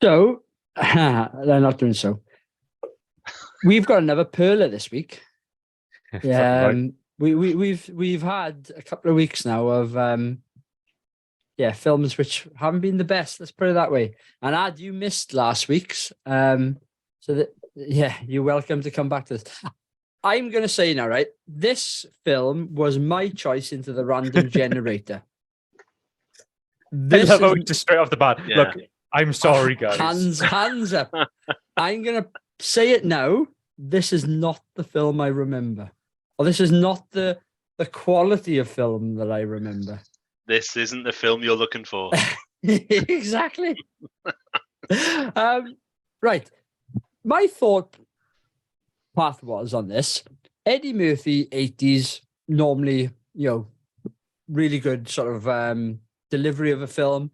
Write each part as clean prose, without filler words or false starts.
So, they're not doing so. We've got another perler this week. Yeah, Right. we've had a couple of weeks now of films which haven't been the best. Let's put it that way. And Ad, you missed last week's. You're welcome to come back to this. I'm gonna say now, right? This film was my choice into the random generator. I love how just straight off the bat. Yeah. Look, I'm sorry, guys. Hands up. I'm gonna say it now. This is not the film I remember. Or this is not the quality of film that I remember. This isn't the film you're looking for. Exactly. Right. My thought path was on this. Eddie Murphy, 80s, normally, really good sort of delivery of a film.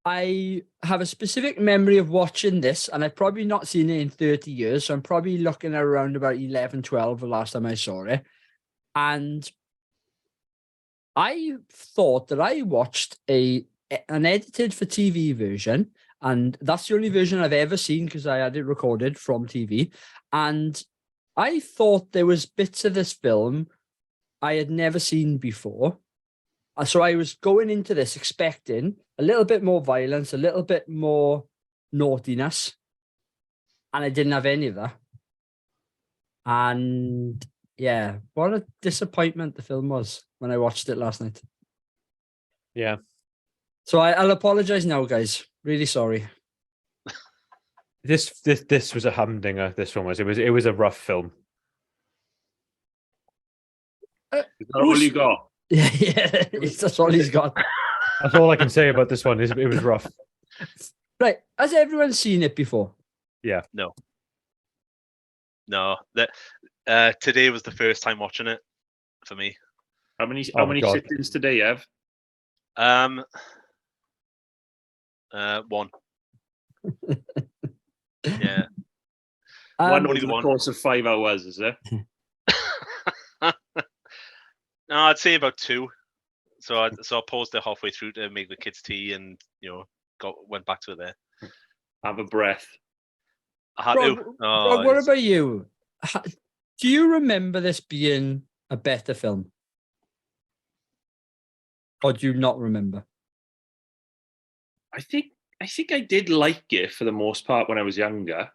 I have a specific memory of watching this, and I've probably not seen it in 30 years, so I'm probably looking at around about 11, 12 the last time I saw it. And I thought that I watched an edited for TV version, and that's the only version I've ever seen because I had it recorded from TV. And I thought there was bits of this film I had never seen before. So I was going into this expecting a little bit more violence, a little bit more naughtiness, and I didn't have any of that. And yeah, what a disappointment the film was when I watched it last night. Yeah. So I'll apologize now, guys. Really sorry. This was a humdinger. This one was. It was a rough film. Is that all you got? Yeah, that's all he's got. That's all I can say about this one. It was rough. Right. Has everyone seen it before? Yeah. No. That today was the first time watching it for me. How many sittings today, Ev? One. Yeah. One only over the one. course of 5 hours, is it? No, I'd say about 2. So I paused it halfway through to make the kids tea, and went back to it there. Have a breath. I had Rob, to. Rob, what about you? Do you remember this being a better film? Or do you not remember? I think I did like it for the most part when I was younger.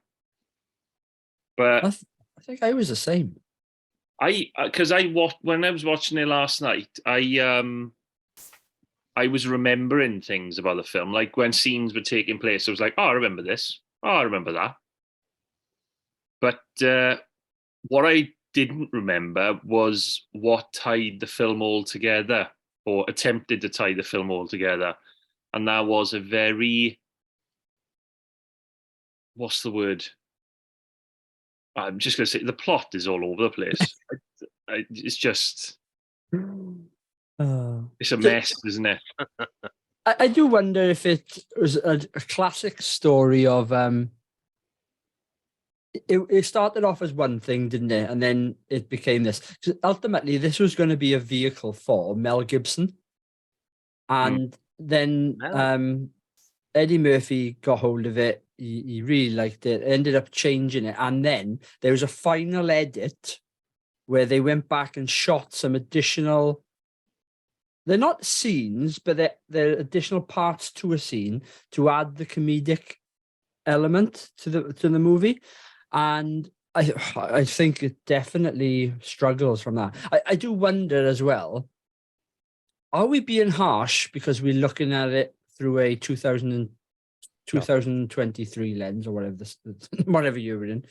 But I think I was the same. Because when I was watching it last night, I was remembering things about the film, like when scenes were taking place. I was like, oh, I remember this. Oh, I remember that. But what I didn't remember was what tied the film all together, or attempted to tie the film all together. And that was a very, what's the word? I'm just going to say the plot is all over the place. It's just, it's a mess, isn't it? I do wonder if it was a classic story of it started off as one thing, didn't it? And then it became this. 'Cause ultimately, this was going to be a vehicle for Mel Gibson. And then Eddie Murphy got hold of it. He really liked it, ended up changing it. And then there was a final edit where they went back and shot some additional, they're not scenes, but they're additional parts to a scene to add the comedic element to the movie. And I think it definitely struggles from that. I do wonder as well, are we being harsh because we're looking at it through a 2023 lens or whatever whatever you were in,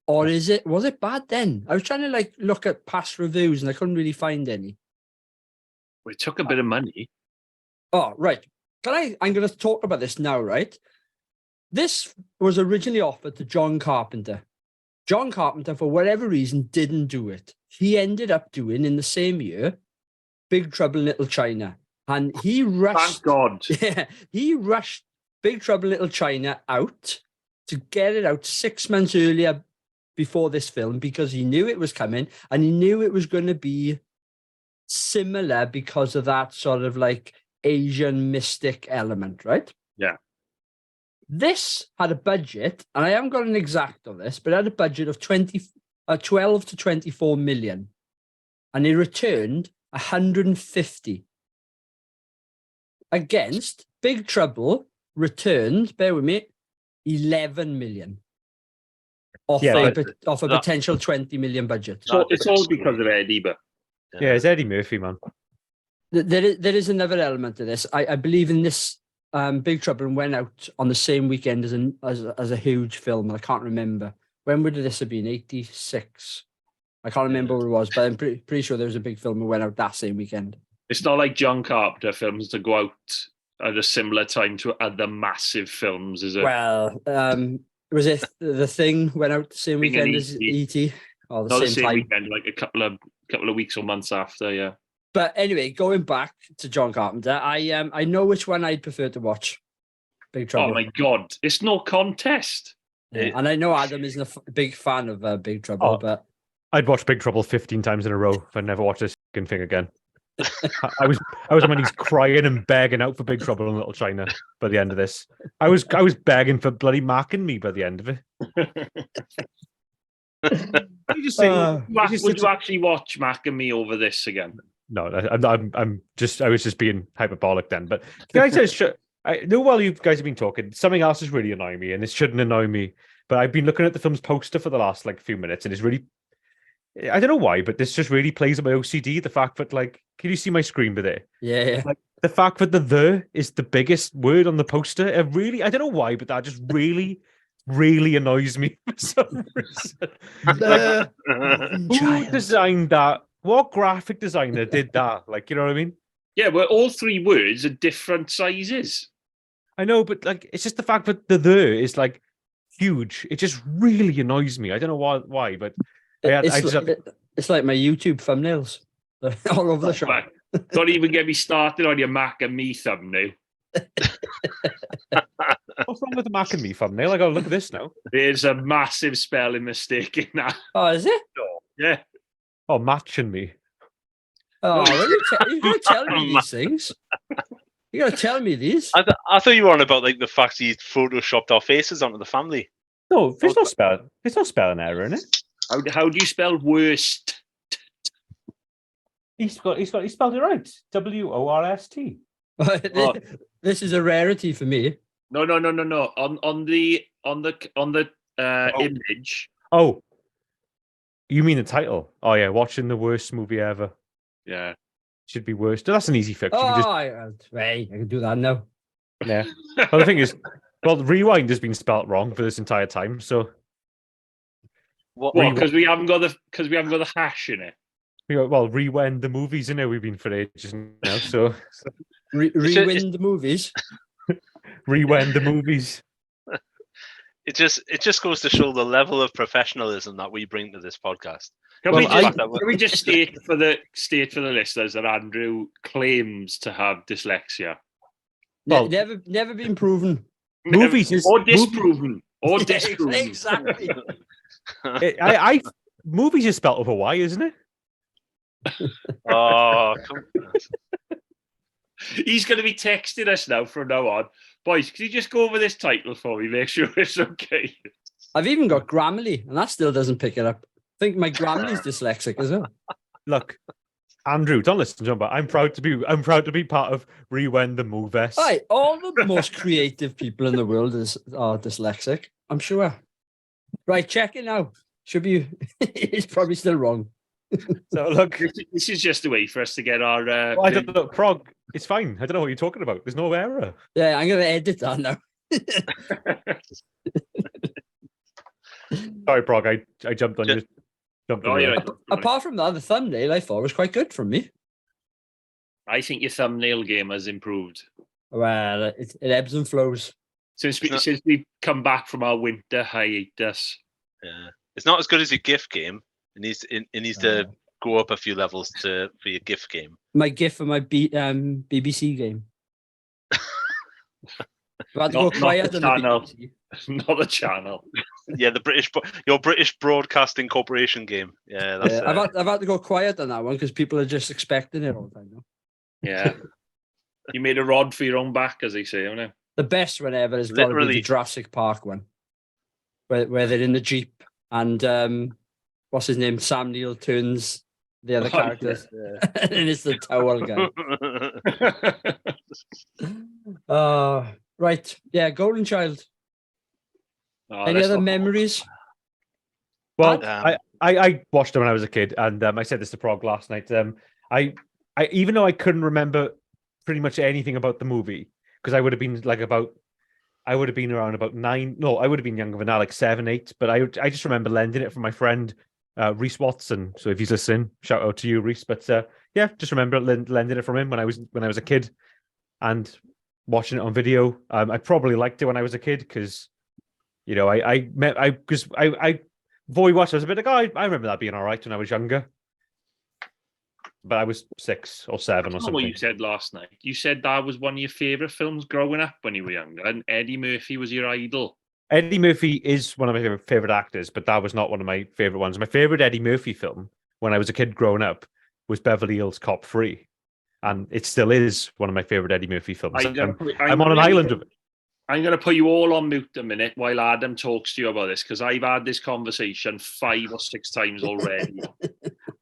or was it bad then? I was trying to look at past reviews and I couldn't really find any. Well, it took a bit of money. Oh, right. I'm going to talk about this now, right? This was originally offered to John Carpenter. John Carpenter, for whatever reason, didn't do it. He ended up doing, in the same year, Big Trouble in Little China. And he rushed... Thank God. Yeah, he rushed Big Trouble in Little China out to get it out 6 months earlier before this film because he knew it was coming and he knew it was going to be similar because of that sort of Asian mystic element, right? Yeah. This had a budget, and I haven't got an exact on this, but it had a budget of 12 to 24 million, and it returned 150. Against Big Trouble returned, bear with me, 11 million off Yeah, a that- potential 20 million budget. So That's it's all extreme. because of Eddie, but Yeah, it's Eddie Murphy, man. There is another element to this. I believe in this. Big Trouble went out on the same weekend as a huge film. I can't remember when would this have been. 86. I can't remember what it was, but I'm pretty sure there was a big film that went out that same weekend. it's not like John Carpenter films to go out at a similar time to other massive films, is it? Well, was it The Thing went out the same Thing and weekend as E.T.. E.T. or not the same time? weekend, like a couple of weeks or months after. Yeah. But anyway, going back to John Carpenter, I know which one I'd prefer to watch. Big Trouble. Oh my God, it's no contest. Yeah, and I know Adam isn't a big fan of Big Trouble, Oh. but I'd watch Big Trouble 15 times in a row if I never watched this fucking thing again. I was on my knees crying and begging out for Big Trouble in Little China by the end of this. I was begging for bloody Mac and Me by the end of it. You just say, Would you actually watch Mac and Me over this again? no, I was just being hyperbolic then. But guys, I know while you guys have been talking, something else is really annoying me, and this shouldn't annoy me. But I've been looking at the film's poster for the last few minutes, and it's really, I don't know why, but this just really plays on my OCD. The fact that can you see my screen by there? yeah. The fact that the is the biggest word on the poster, it really, I don't know why, but that just really, really annoys me for some reason. Who designed that? What graphic designer did that? You know what I mean? Yeah, well, all three words are different sizes. I know, but it's just the fact that the is huge. It just really annoys me. I don't know why, but It's like my YouTube thumbnails all over the shop. But don't even get me started on your Mac and Me thumbnail. what's wrong with the Mac and Me thumbnail? I gotta look at this now. There's a massive spelling mistake in that. Oh, is it? Yeah. Oh, Match and Me. Oh, you're going to tell me these things. You got to tell me these. I thought you were on about the fact he photoshopped our faces onto the family. No, there's no spelling error in it. How do you spell worst? He spelled it right. WORST. Oh. This is a rarity for me. No. On the image. Oh, you mean the title? Oh yeah, watching the worst movie ever. Yeah. Should be worst. That's an easy fix. You Oh, can just, I can do that now. yeah. Well, the thing is, rewind has been spelt wrong for this entire time. So, What? Because we haven't got the hash in it. rewind the movies. I know we've been for ages now. So, Rewind the movies. rewind the movies. It just goes to show the level of professionalism that we bring to this podcast. Can Well, we just state for the listeners that Andrew claims to have dyslexia? Well- Never been proven. Movies is or disproven. Or Yeah, disproven. exactly. Movies is spelt with a Y, isn't it? Oh, come on. He's going to be texting us now from now on. Boys, can you just go over this title for me? Make sure it's okay. I've even got Grammarly, and that still doesn't pick it up. I think my Grammarly's dyslexic as well. Look, Andrew, don't listen to him, but I'm proud to be part of Rewind the Movies. Right, all the most creative people in the world are dyslexic. I'm sure. Right, check it now. Should be. It's probably still wrong. So look, This is just a way for us to get our. I don't know, Prog. It's fine. I don't know what you're talking about. There's no error. Yeah, I'm gonna edit that now. Sorry, Prog. I jumped on you. Oh, you're right. Apart from that, the thumbnail I thought was quite good from me. I think your thumbnail game has improved Well, it ebbs and flows. since It's not- we come back from our winter hiatus. Yeah. It's not as good as your GIF game. It needs to go up a few levels for your GIF game. My GIF for my BBC game. I had to go Not quiet the on the channel. BBC. Not the channel. Yeah, your British Broadcasting Corporation game. Yeah, that's Yeah, I've had to go quiet on that one because people are just expecting it all the time. Now. Yeah. You made a rod for your own back, as they say, haven't you? The best one ever is got to be the Literally. Jurassic Park one, where they're in the Jeep and what's his name? Sam Neill turns the other Oh, yeah. characters, and it's the towel guy. Right, yeah, Golden Child. Oh, Any let's other not- memories? Well, Um, I watched it when I was a kid, and I said this to Prog last night. I even though I couldn't remember pretty much anything about the movie because I would have been I would have been around about 9. No, I would have been younger than that, like 7, 8. But I just remember lending it from my friend Reese Watson. So if he's listening, shout out to you, Reese. But yeah, just remember lending it from him when I was a kid and watching it on video. I probably liked it when I was a kid because you know I before we watched, I was a bit like, oh, I remember that being all right when I was younger. But I was 6 or 7 or That's not something. what you said last night. You said that was one of your favourite films growing up when you were younger, and Eddie Murphy was your idol. Eddie Murphy is one of my favorite actors, but that was not one of my favorite ones. My favorite Eddie Murphy film when I was a kid growing up was Beverly Hills Cop 3. And it still is one of my favorite Eddie Murphy films. I'm on an island of it. I'm going to put you all on mute a minute while Adam talks to you about this because I've had this conversation 5 or 6 times already.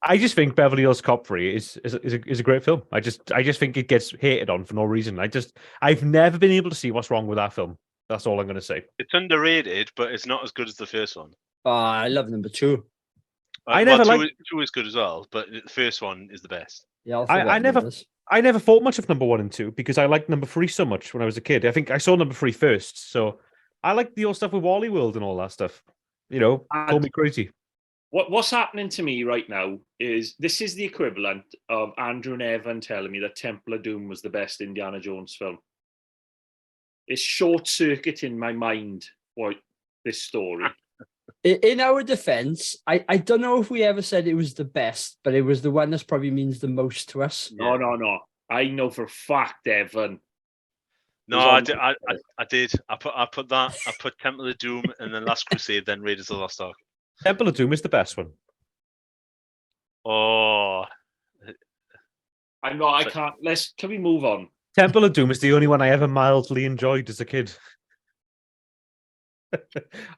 I just think Beverly Hills Cop 3 is a great film. I just think it gets hated on for no reason. I've never been able to see what's wrong with that film. That's all I'm going to say. It's underrated, but it's not as good as the first one. Oh, I love number 2. I never liked- two is good as well, but the first one is the best. Yeah, I never thought much of number 1 and 2 because I liked number 3 so much when I was a kid. I think I saw number 3 first, so I like the old stuff with Wally World and all that stuff. You know, call me crazy. What's happening to me right now is this is the equivalent of Andrew and Evan telling me that Temple of Doom was the best Indiana Jones film. It's short-circuiting my mind what this story. In our defense, I don't know if we ever said it was the best, but it was the one that probably means the most to us. No. I know for a fact, Evan. No, I did. I did. I put Temple of Doom and then Last Crusade, then Raiders of the Lost Ark. Temple of Doom is the best one. Oh, I can't. Can we move on? Temple of Doom is the only one I ever mildly enjoyed as a kid.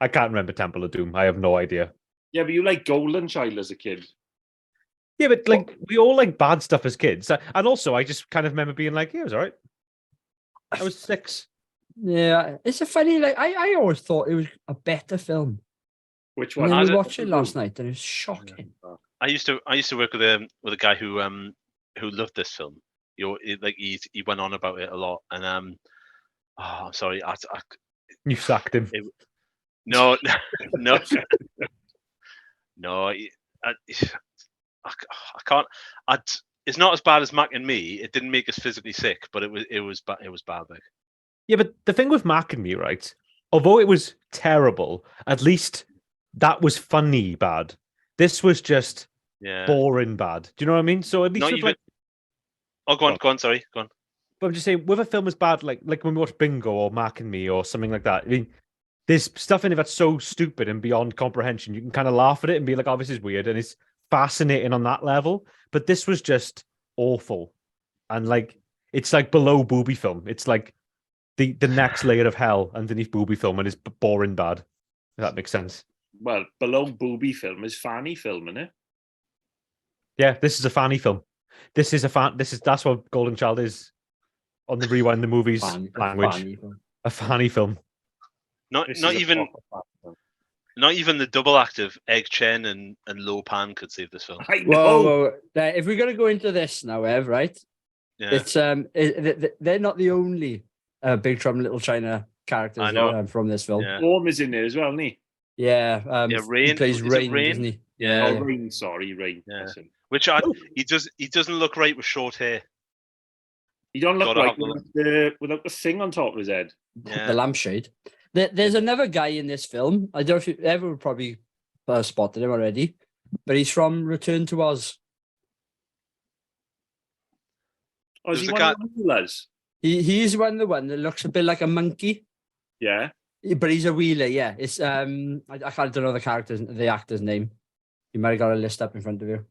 I can't remember Temple of Doom. I have no idea. Yeah, but you like Golden Child as a kid. Yeah, but like we all like bad stuff as kids. And also I just kind of remember being like, yeah, it was all right. I was 6. Yeah, it's a funny, like, I always thought it was a better film. Which And one? then we watched it last night and it was shocking. I used to work with a guy who loved this film. He went on about it a lot, and I'm sorry, You sacked him. no. I can't. It's not as bad as Mac and Me. It didn't make us physically sick, but it was bad. Like. Yeah, but the thing with Mac and Me, right? Although it was terrible, at least that was funny bad. This was just boring bad. Do you know what I mean? So at least Not with, even... like, Oh, go on. Sorry, go on. but I'm just saying, with a film as bad, like when we watch Bingo or Mac and Me or something like that. I mean, there's stuff in it that's so stupid and beyond comprehension. You can kind of laugh at it and be like, "Oh, this is weird," and it's fascinating on that level. But this was just awful, and like it's like below booby film. It's like the next layer of hell underneath booby film, and it's boring bad. If that makes sense. Well, below booby film is fanny film, isn't it? Yeah, this is a fanny film. That's what Golden Child is on the Rewind the Movies language. A fanny film. Not even the double act of Egg Chen and Lo Pan could save this film. I know. Whoa. If we're going to go into this now, Ev, right? Yeah. It's they're not the only Big Trouble in Little China characters I know. From this film. Yeah. Orm is in there as well, isn't he? Yeah, Rain. He plays Is it Rain, Rain? doesn't he? Yeah. Oh, Rain. Sorry, Rain. Yeah. That's him. Which he doesn't look right with short hair. He don't look Gotta like have without the thing on top of his head. Yeah. The lampshade. There's another guy in this film. I don't know if you ever probably spotted him already, but he's from Return to Oz. Oh, is There's he a one guy- of the wheelers? He's the one that looks a bit like a monkey, Yeah. but he's a wheeler. Yeah, it's I don't know the actor's name. You might have got a list up in front of you.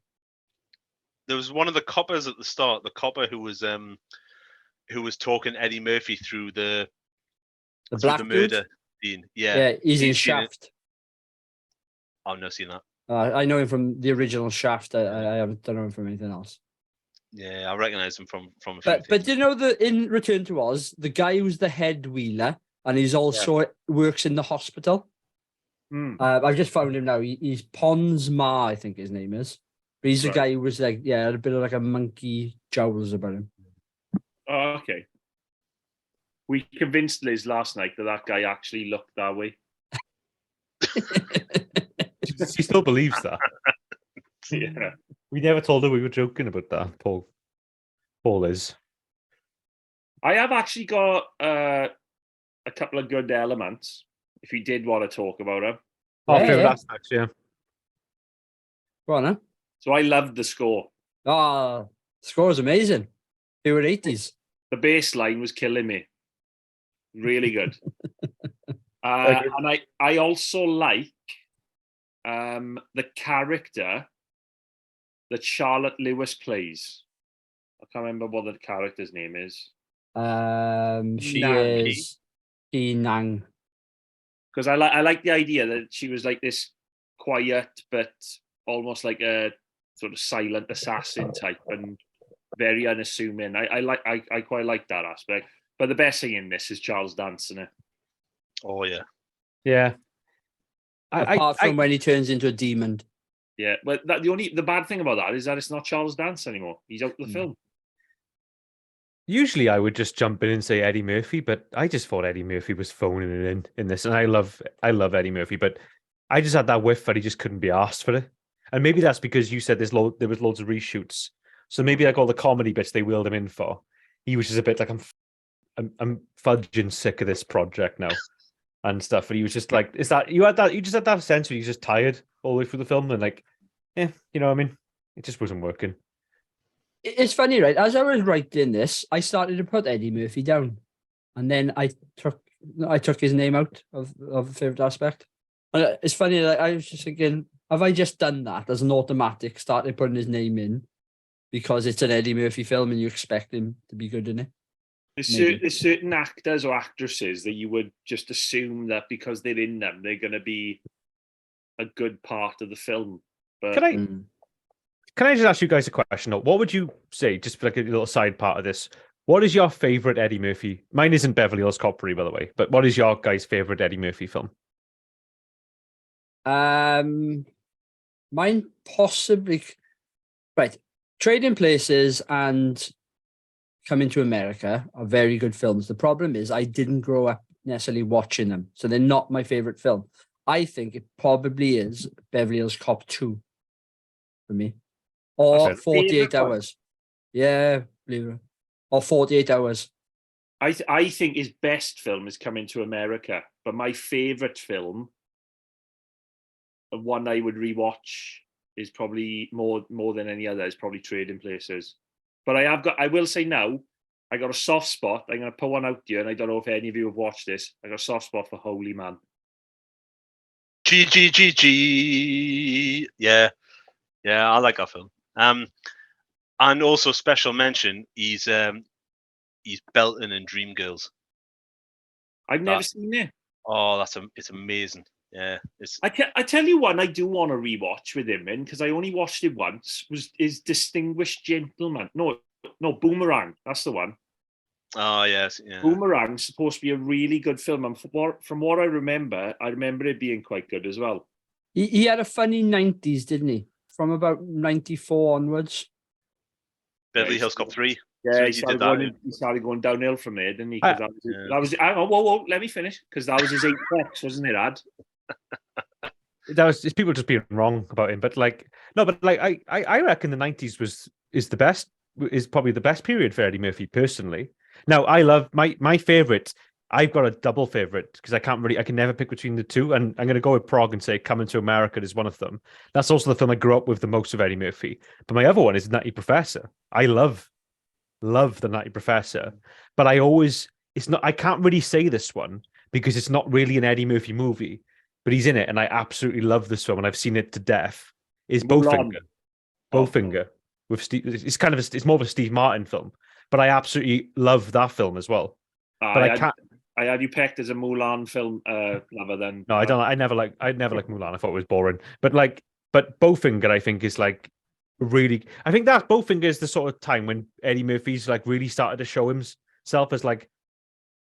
There was one of the coppers at the start. The copper who was talking Eddie Murphy through the The through black the dude. murder scene. Yeah. Yeah, he's in He's seen it. Shaft. I've never seen that. I know him from the original Shaft. I haven't done him from anything else. Yeah, I recognise him from a few But things. do you know that in Return to Oz, the guy who's the head wheeler and he's also works in the hospital. Hmm. I've just found him now. He's Pons Ma, I think his name is. But he's the Right. guy who was like, had a bit of like a monkey jowls about him. Oh, okay. We convinced Liz last night that guy actually looked that way. She still believes that. Yeah. We never told her we were joking about that. Paul is. I have actually got a couple of good elements. If you did want to talk about them, Our Yeah, favourite yeah. aspects, yeah. Go on, huh? so I loved the score. Score is amazing. They were 80s. The bass line was killing me. Really good. And I also like the character that Charlotte Lewis plays. I can't remember what the character's name is. She Nang. is Nang. Because I like the idea that she was like this quiet but almost like a sort of silent assassin type and very unassuming. I quite like that aspect. But the best thing in this is Charles Dance in it. Oh yeah. Yeah. Apart from when he turns into a demon. Yeah, but the bad thing about that is that it's not Charles Dance anymore. He's out of the film. Usually I would just jump in and say Eddie Murphy, but I just thought Eddie Murphy was phoning it in this. And I love Eddie Murphy, but I just had that whiff that he just couldn't be asked for it. And maybe that's because you said there was loads of reshoots. So maybe like all the comedy bits they wheeled him in for. He was just a bit like, I'm fudging sick of this project now and stuff. And he was just like, you just had that sense where he was just tired all the way through the film and like, you know what I mean? It just wasn't working. It's funny, right? As I was writing this, I started to put Eddie Murphy down. And then I took his name out of the favourite aspect. And it's funny, like, I was just thinking, have I just done that as an automatic, started putting his name in because it's an Eddie Murphy film and you expect him to be good in it? There's certain actors or actresses that you would just assume that because they're in them, they're going to be a good part of the film. But Can I just ask you guys a question? What would you say, just for like a little side part of this, what is your favourite Eddie Murphy? Mine isn't Beverly Hills Cop 3, by the way, but what is your guys' favourite Eddie Murphy film? Mine possibly, right. Trading Places and Coming to America are very good films. The problem is I didn't grow up necessarily watching them, so they're not my favorite film. I think it probably is Beverly Hills Cop 2 for me, or 48 Hours. Yeah, believe it. Or 48 Hours. I think his best film is Coming to America, but my favorite film, the one I would rewatch, is probably more than any other, is probably Trading Places. But I will say now, I got a soft spot. I'm going to put one out to you, and I don't know if any of you have watched this. I got a soft spot for Holy Man. G. Yeah, I like that film. And also special mention, he's Belton in Dreamgirls. I've never seen it. Oh, it's amazing. Yeah, I tell you one I do want to rewatch with him in, because I only watched it once, is Distinguished Gentleman. No, Boomerang. That's the one. Oh yes, yeah. Boomerang's supposed to be a really good film, and from what I remember it being quite good as well. He had a funny 90s, didn't he? From about 94 onwards. Beverly Hills Cop 3. Yeah, So he started going downhill from there, didn't he? That was whoa, let me finish, because that was his 8 box, wasn't it, Ad? It's people just being wrong about him, but like no, but like I reckon the 90s is probably the best period for Eddie Murphy personally. Now I love my favorite. I've got a double favorite because I can never pick between the two, and I'm going to go with Prague and say Coming to America is one of them. That's also the film I grew up with the most of Eddie Murphy. But my other one is Nutty Professor. I love the Nutty Professor, but I can't really say this one because it's not really an Eddie Murphy movie, but he's in it, and I absolutely love this film, and I've seen it to death. Is Bowfinger with Steve? It's more of a Steve Martin film, but I absolutely love that film as well. But I I had you pegged as a Mulan film lover then. No, I don't. I never like Mulan. I thought it was boring. But Bowfinger, I think, is like really. I think that Bowfinger is the sort of time when Eddie Murphy's like really started to show himself as like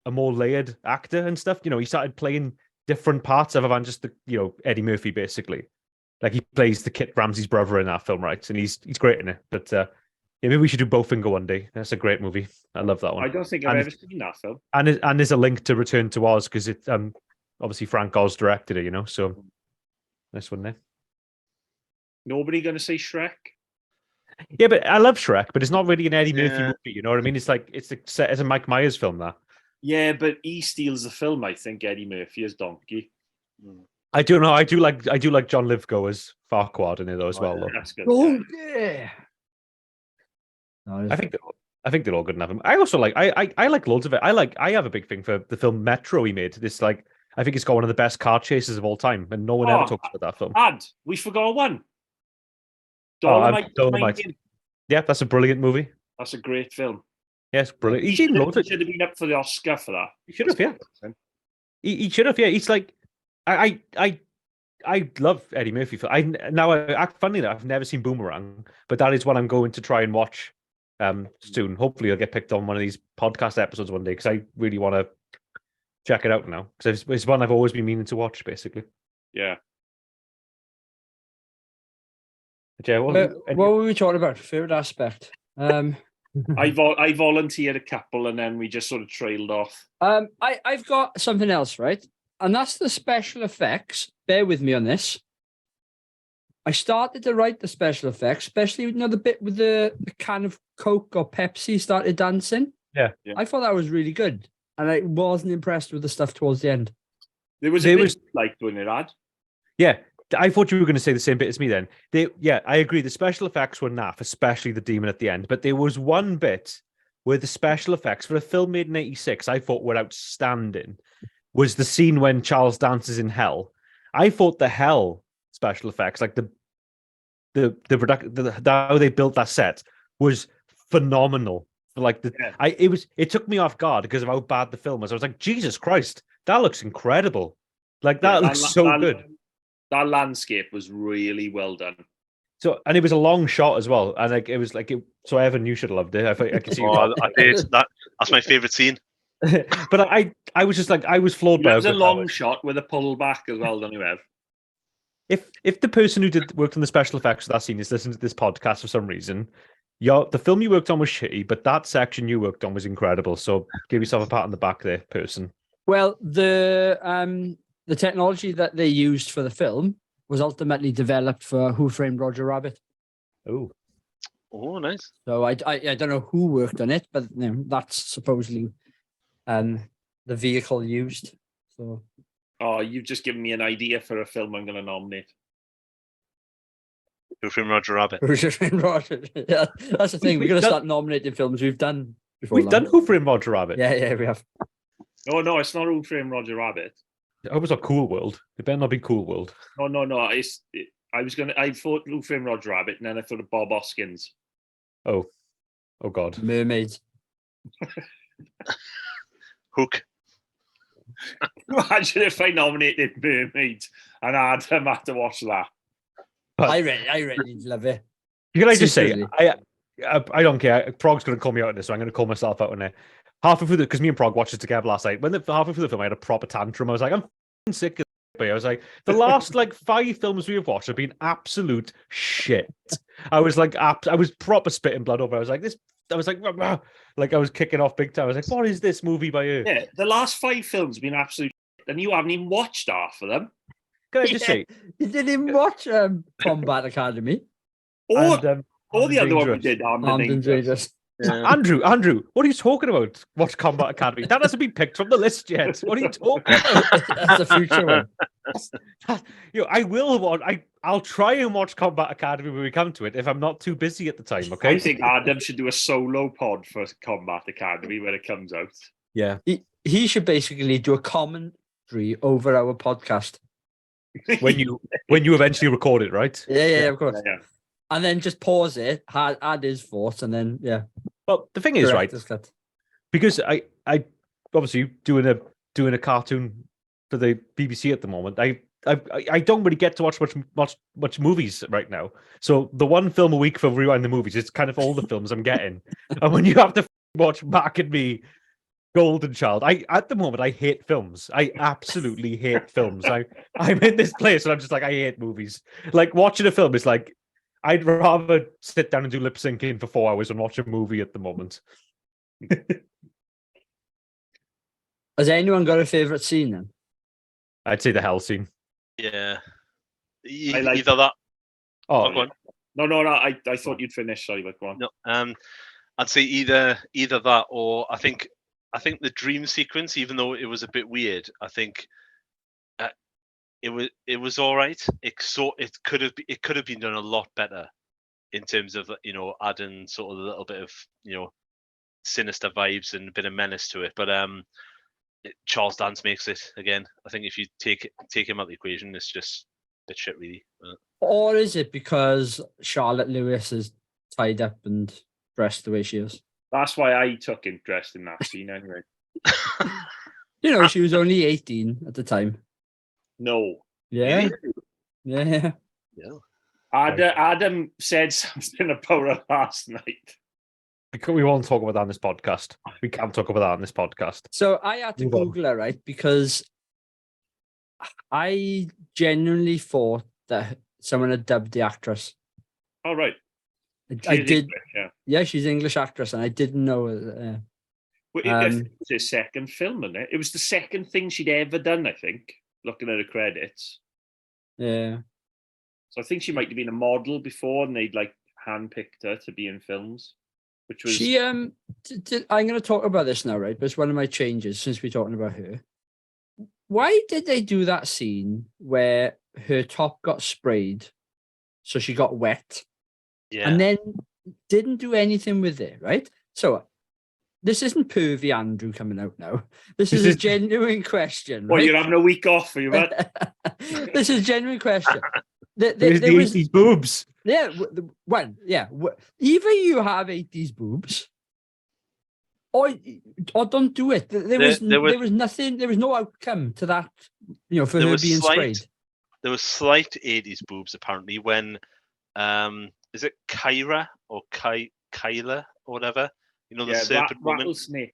a more layered actor and stuff. You know, he started playing different parts other than just the Eddie Murphy, basically. Like he plays the Kit Ramsey's brother in that film, right? And he's great in it. But yeah, maybe we should do Bowfinger one day. That's a great movie. I love that one. I don't think I've ever seen that film. And there's a link to Return to Oz because it obviously Frank Oz directed it, so nice one there. Nobody going to say Shrek? Yeah, but I love Shrek, but it's not really an Eddie Murphy movie, you know what I mean? It's like it's a Mike Myers film, that. Yeah, but he steals the film, I think, Eddie Murphy as Donkey. I don't know. I do like John Lithgow as Farquaad in it though as well. Yeah, Though. that's good. Oh yeah. I think they're all good enough. I also like I like loads of it. I have a big thing for the film Metro he made. This I think it's got one of the best car chases of all time, and no one ever talks about that film. And we forgot one. Dolomite. Yeah, that's a brilliant movie. That's a great film. Yes, brilliant. He should have been up for the Oscar for that. He should have, yeah. He should have, yeah. He's like, I love Eddie Murphy. Funny enough, I've never seen Boomerang, but that is one I'm going to try and watch soon. Hopefully, I'll get picked on one of these podcast episodes one day because I really want to check it out now because it's one I've always been meaning to watch, basically. Yeah. Yeah. What were we talking about? Favorite aspect. I volunteered a couple, and then we just sort of trailed off. I've got something else, right? And that's the special effects. Bear with me on this. I started to write the special effects, especially the bit with the can of Coke or Pepsi started dancing. Yeah. I thought that was really good, and I wasn't impressed with the stuff towards the end. There was a bit like doing it, ad. Yeah. I thought you were going to say the same bit as me then. I agree. The special effects were naff, especially the demon at the end. But there was one bit where the special effects for a film made in '86 I thought were outstanding. Was the scene when Charles dances in hell. I thought the hell special effects, like how they built that set, was phenomenal. It took me off guard because of how bad the film was. I was like, Jesus Christ, that looks incredible. Like that looks so good. That landscape was really well done. So, and it was a long shot as well, and so Evan, you should have loved it. I can see. I did. That's my favorite scene. But I was just like, I was floored by it. It was a long shot with a pull back as well, don't you, Ev? If the person who worked on the special effects of that scene is listening to this podcast for some reason, the film you worked on was shitty, but that section you worked on was incredible. So give yourself a pat on the back there, person. Well, the technology that they used for the film was ultimately developed for Who Framed Roger Rabbit. Oh, nice. So I don't know who worked on it, but that's supposedly the vehicle used. So. Oh, you've just given me an idea for a film I'm going to nominate. Who Framed Roger Rabbit? Who Framed Roger? Yeah, that's the thing. We're going to start nominating films we've done before. We've done Who Framed Roger Rabbit. Yeah, we have. Oh no, it's not Who Framed Roger Rabbit. I was a Cool World. It better not be Cool World. No. I thought Who Framed Roger Rabbit, and then I thought of Bob Hoskins. Oh God. Mermaids. Hook. Imagine if I nominated Mermaids and Adam had to watch that. I really love it. Can I just say, I don't care. Prog's going to call me out on this, so I'm going to call myself out on it. Halfway through because me and Prog watched it together last night. Halfway through the film, I had a proper tantrum. I was like, I'm sick of it. I was like, the last 5 films we have watched have been absolute shit. I was like, I was proper spitting blood over. I was like, I was kicking off big time. I was like, what is this movie by you? Yeah, the last 5 films have been absolute shit, and you haven't even watched half of them. Can I just say? You didn't even watch Combat Academy. Or the other one we did, Armed and Dangerous. Yeah. Andrew, what are you talking about? Watch Combat Academy. That hasn't been picked from the list yet. What are you talking about? That's a future one. I will watch. I'll try and watch Combat Academy when we come to it if I'm not too busy at the time. Okay. I think Adam should do a solo pod for Combat Academy when it comes out. Yeah. He should basically do a commentary over our podcast when you eventually record it, right? Yeah, of course. Yeah. And then just pause it, add his thoughts, and then Well, the thing is, right? Because I obviously doing doing a cartoon for the BBC at the moment. I don't really get to watch much movies right now. So the one film a week for Rewind the Movies is kind of all the films I'm getting. And when you have to watch Back at Me, Golden Child, at the moment I hate films. I absolutely hate films. I'm in this place and I'm just like, I hate movies. Like watching a film is like, I'd rather sit down and do lip syncing for 4 hours and watch a movie at the moment. Has anyone got a favourite scene then? I'd say the hell scene. Yeah. I like- Either that. Oh, Go on. No. I thought you'd finish. Sorry, but go on. No. I'd say either that, or I think the dream sequence, even though it was a bit weird, I think it was all right. It could have been done a lot better in terms of adding sort of a little bit of sinister vibes and a bit of menace to it. But Charles Dance makes it again. I think if you take him out of the equation, it's just a bit shit, really. Or is it because Charlotte Lewis is tied up and dressed the way she is? That's why I took interest in that scene anyway. She was only 18 at the time. No. Yeah. Really? Yeah. Adam said something about her last night. We won't talk about that on this podcast. We can't talk about that on this podcast. So I had to Move on. Google her, right? Because I genuinely thought that someone had dubbed the actress. All right. I She's did. English, yeah. Yeah, she's an English actress, and I didn't know. Well, it was her second film, wasn't it? It was the second thing she'd ever done, I think, looking at her credits. Yeah. So I think she might have been a model before, and they'd like handpicked her to be in films, which was She I'm going to talk about this now, right? But it's one of my changes since we're talking about her. Why did they do that scene where her top got sprayed, so she got wet, Yeah. and then didn't do anything with it, right? So this isn't pervy Andrew coming out now. This is a genuine question. Well, right? you're having a week off, are you? Right? This is a genuine question. There's the 80s boobs. Yeah, either you have 80s boobs, or don't do it. There was nothing. There was no outcome to that. For There her was being slight- sprayed. There was slight 80s boobs apparently when is it Kyra or Kyla or whatever? The serpent woman. Rattlesnake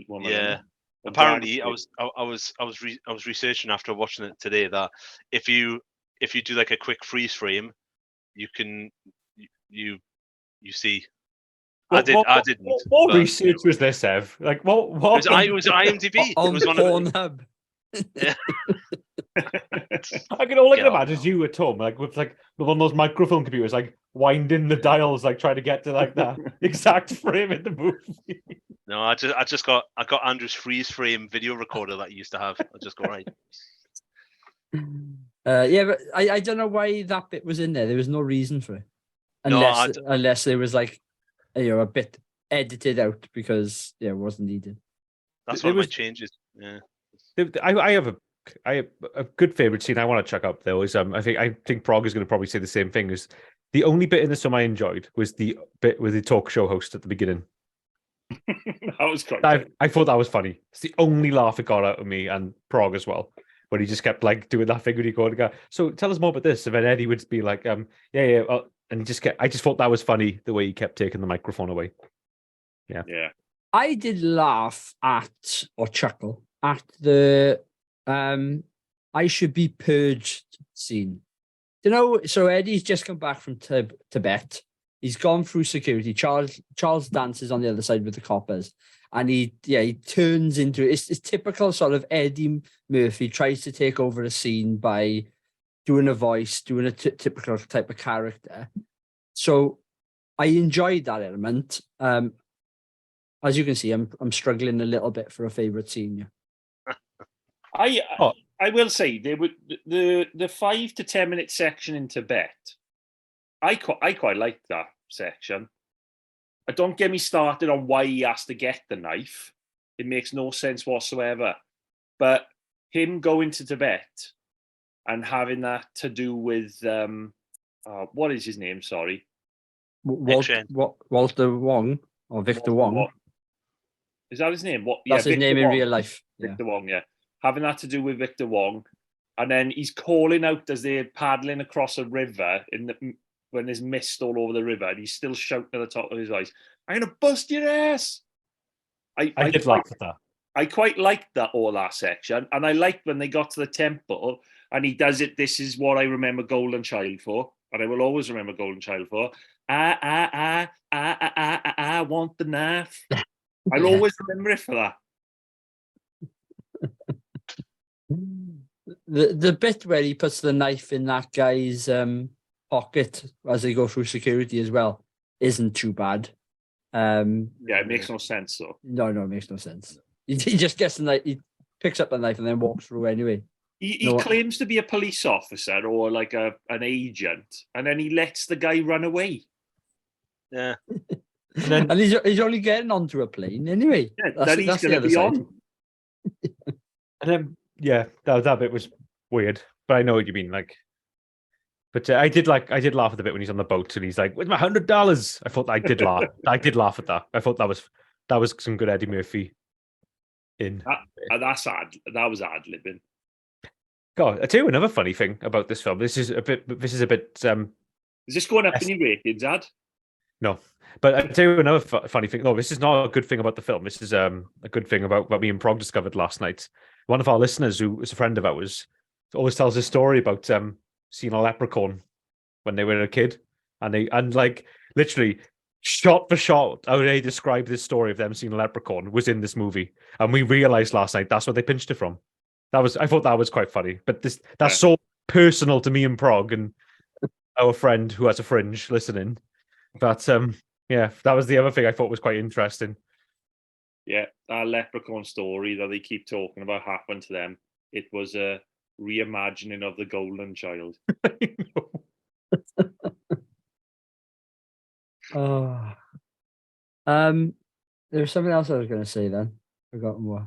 woman. Yeah. Apparently, I was researching after watching it today that if you do like a quick freeze frame, you can you see. I didn't. What but research was this, Ev? Like what? It was IMDb. On It was the one of Pornhub. I can only Get on imagine is you at home, like with one of those microfilm computers, like winding the dials, like trying to get to like that exact frame in the movie. No, I got Andrew's freeze frame video recorder that he used to have. I just go right. Yeah, but I don't know why that bit was in there. There was no reason for it, No, unless there was like a bit edited out because it wasn't needed. That's There one of my was- changes. Yeah. I have a good favorite scene I want to chuck up though is I think Prague is going to probably say the same thing. Is the only bit in this film I enjoyed was the bit with the talk show host at the beginning. That was quite I good. thought that was funny. It's the only laugh it got out of me and Prague as well. But he just kept like doing that thing when he go, so tell us more about this. And then Eddie would be like, and he just kept. I just thought that was funny the way he kept taking the microphone away. Yeah. I did laugh at or chuckle at the I should be purged scene. So Eddie's just come back from Tibet. He's gone through security. Charles Dance is on the other side with the coppers. And he turns into it's typical sort of Eddie Murphy tries to take over a scene by doing a voice, doing a typical type of character. So I enjoyed that element. As you can see, I'm struggling a little bit for a favorite scene. I will say they would the 5 to 10 minute section in Tibet. I quite like that section. Don't get me started on why he has to get the knife. It makes no sense whatsoever. But him going to Tibet and having that to do with what is his name? Sorry, Walter Wong or Victor Wong. Is that his name? That's his Victor name in Wong. real life. Yeah. Victor Wong, yeah. having that to do with Victor Wong, and then he's calling out as they're paddling across a river when there's mist all over the river, and he's still shouting at the top of his voice, "I'm gonna bust your ass!" I did laugh at that. I quite liked all that section, and I liked when they got to the temple and he does it. This is what I remember Golden Child for, and I will always remember Golden Child for. I want the knife. I'll always remember it for that. The bit where he puts the knife in that guy's pocket as they go through security as well isn't too bad. Yeah, it makes no sense though. No, it makes no sense. He just gets the knife, he picks up the knife and then walks through anyway. He claims to be a police officer or like an agent, and then he lets the guy run away. Yeah. And he's only getting onto a plane anyway. Yeah, then he's going to be on. And then, yeah, that bit was weird, but I know what you mean. Like, but I did laugh at the bit when he's on the boat and he's like, "With my $100." I thought I did laugh. I did laugh at that. I thought that was some good Eddie Murphy. That was ad libbing. God, I tell you another funny thing about this film. This is a bit. Is this going up in your ratings, Ad? No, but I tell you another funny thing. No, this is not a good thing about the film. This is a good thing about what me and Prog discovered last night. One of our listeners, who is a friend of ours, always tells a story about seeing a leprechaun when they were a kid, and like literally shot for shot, how they describe this story of them seeing a leprechaun was in this movie, and we realized last night that's where they pinched it from. I thought that was quite funny, but that's so personal to me and Prog and our friend who has a fringe listening. But yeah, that was the other thing I thought was quite interesting. Yeah, that leprechaun story that they keep talking about happened to them. It was a reimagining of the Golden Child. Oh. There was something else I was going to say then. Forgotten what.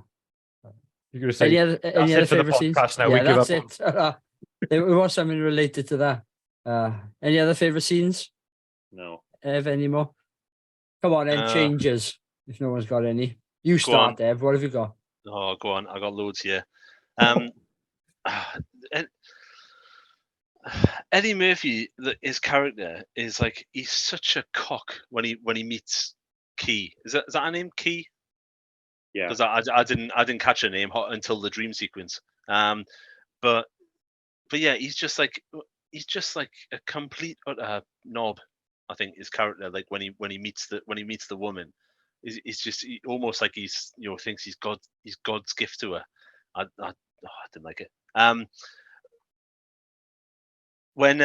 You're going to say any other favorite scenes? Now. Yeah, We give that's up. it. There was something related to that. Any other favorite scenes? No. Ev, any more? Come on, then, changes. If no one's got any, you start, Ev. What have you got? Oh, go on. I got loads here. Eddie Murphy, his character is like he's such a cock when he meets Key. Is that her name, Key? Yeah. Because I didn't catch her name until the dream sequence. But yeah, he's just like a complete knob. I think his character, like when he meets the woman, is just almost like he's thinks he's God's gift to her. I didn't like it. When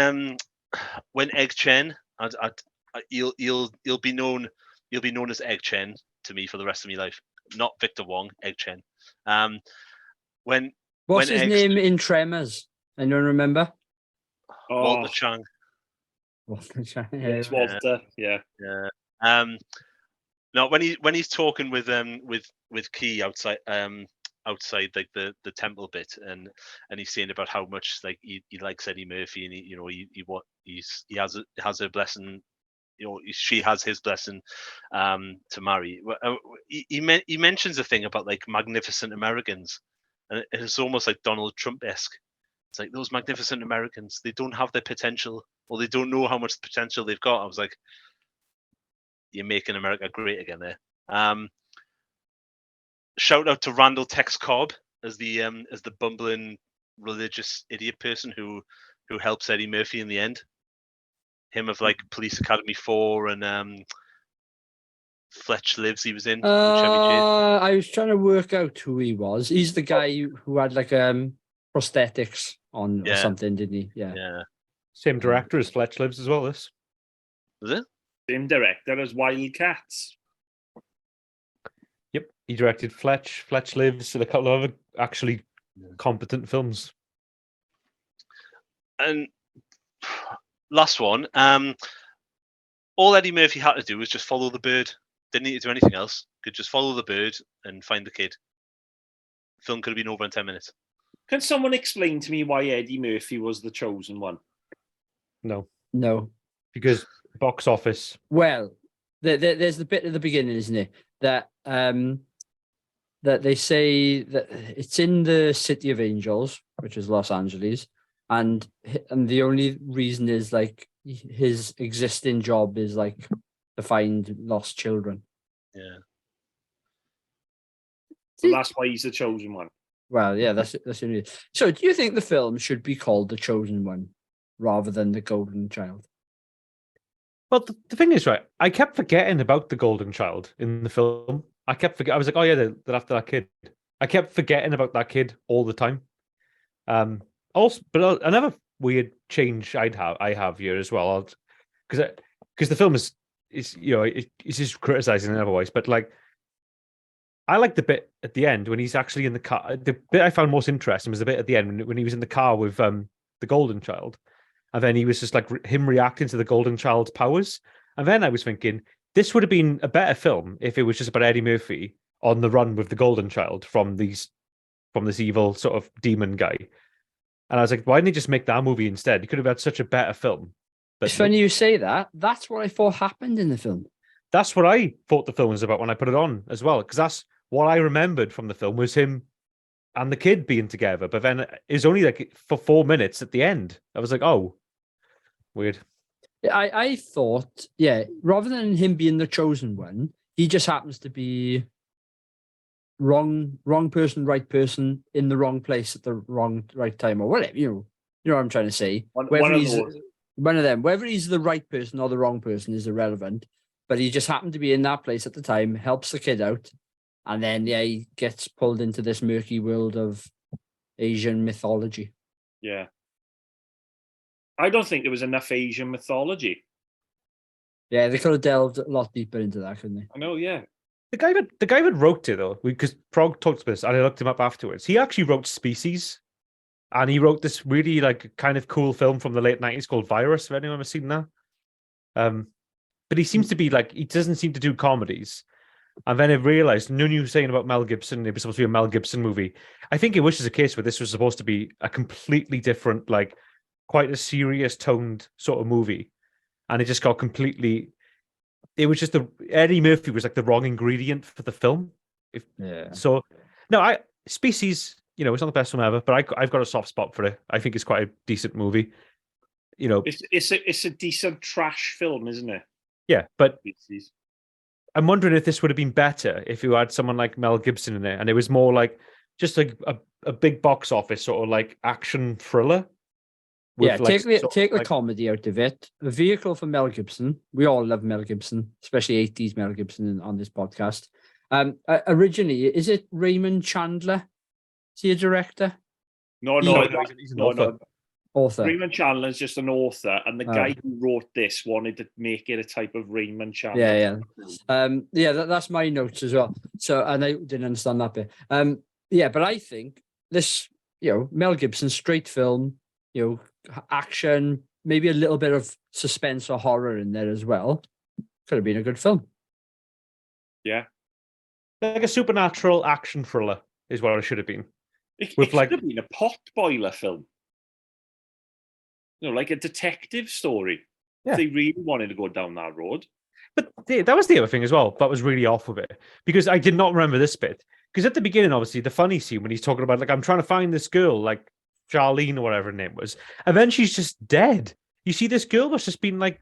Egg Chen, he'll be known as Egg Chen to me for the rest of my life. Not Victor Wong, Egg Chen. What's his name in Tremors? Anyone remember? Walter Chang. Walter Chang. It's Walter. Yeah. No, when he's talking with Key outside like the temple bit, and he's saying about how much like he likes Eddie Murphy, and he has her blessing. She has his blessing to marry. He mentions a thing about like magnificent Americans, and it's almost like Donald Trump-esque. It's like those magnificent Americans, they don't have their potential, or they don't know how much potential they've got. I was like, you're making America great again there. Shout out to Randall Tex Cobb as the bumbling religious idiot person who helps Eddie Murphy in the end. Him of like Police Academy 4 and Fletch Lives he was in. Chevy Chase. I was trying to work out who he was. He's the guy who had like prosthetics on or something, didn't he? Yeah. Same director as Fletch Lives as well. This was it. Same director as Wildcats. Yep, he directed Fletch Lives, and a couple of other actually competent films. And last one, all Eddie Murphy had to do was just follow the bird. Didn't need to do anything else. Could just follow the bird and find the kid. Film could have been over in 10 minutes. Can someone explain to me why Eddie Murphy was the chosen one? No. Because box office. Well, there's the bit at the beginning, isn't it? That that they say that it's in the City of Angels, which is Los Angeles, and the only reason is like his existing job is like to find lost children. Yeah. So that's why he's the chosen one. Well, yeah, that's the only. So, do you think the film should be called The Chosen One rather than The Golden Child? Well, the thing is, right, I kept forgetting about the Golden Child in the film. I kept forgetting. I was like, oh yeah, they're after that kid. I kept forgetting about that kid all the time. Also, but another weird change I have here as well, because the film is it's just criticizing in other ways, but like I like the bit at the end when he's actually in the car. The bit I found most interesting was the bit at the end when he was in the car with the Golden Child, and then he was just like him reacting to the Golden Child's powers. And then I was thinking this would have been a better film if it was just about Eddie Murphy on the run with the Golden Child from this evil sort of demon guy. And I was like, why didn't they just make that movie instead? You could have had such a better film. But It's funny you say that. That's what I thought happened in the film. that's what I thought the film was about when I put it on as well, because that's what I remembered from the film was him and the kid being together. But then it was only like for 4 minutes at the end. I was like, oh, weird. I thought, yeah, rather than him being the chosen one, he just happens to be wrong person, right person in the wrong place at the right time or whatever. You know what I'm trying to say. One Whether of he's those. one of them, whether he's the right person or the wrong person is irrelevant. But he just happened to be in that place at the time, helps the kid out, and then he gets pulled into this murky world of Asian mythology. Yeah. I don't think there was enough Asian mythology. Yeah, they could have delved a lot deeper into that, couldn't they? I know, yeah. The guy that wrote it though, because Prog talked about this, and I looked him up afterwards. He actually wrote Species, and he wrote this really like kind of cool film from the late 90s called Virus. Have anyone ever seen that? But he seems to be like he doesn't seem to do comedies. And then I realized, none you were saying about Mel Gibson, it was supposed to be a Mel Gibson movie. I think it was a case where this was supposed to be a completely different, like quite a serious toned sort of movie, and it just got completely. It was just Eddie Murphy was like the wrong ingredient for the film. So, no, Species, it's not the best film ever, but I've got a soft spot for it. I think it's quite a decent movie. It's a decent trash film, isn't it? Yeah, but Species. I'm wondering if this would have been better if you had someone like Mel Gibson in it, and it was more like just like a big box office sort of like action thriller. Yeah, take the comedy out of it. A vehicle for Mel Gibson. We all love Mel Gibson, especially 80s Mel Gibson on this podcast. Originally, is it Raymond Chandler? Is he a director? No, he's an author. Author. Raymond Chandler's just an author, and the guy who wrote this wanted to make it a type of Raymond Chandler. Yeah. That's my notes as well. So, and I didn't understand that bit. But I think this, Mel Gibson straight film, action, maybe a little bit of suspense or horror in there as well. Could have been a good film. Yeah. Like a supernatural action thriller is what it should have been. It could have been a pot boiler film. Like a detective story. Yeah. If they really wanted to go down that road. But that was the other thing as well. That was really off of it. Because I did not remember this bit. Because at the beginning, obviously, the funny scene when he's talking about, like, I'm trying to find this girl, like Charlene or whatever her name was. And then she's just dead. You see this girl that's just been, like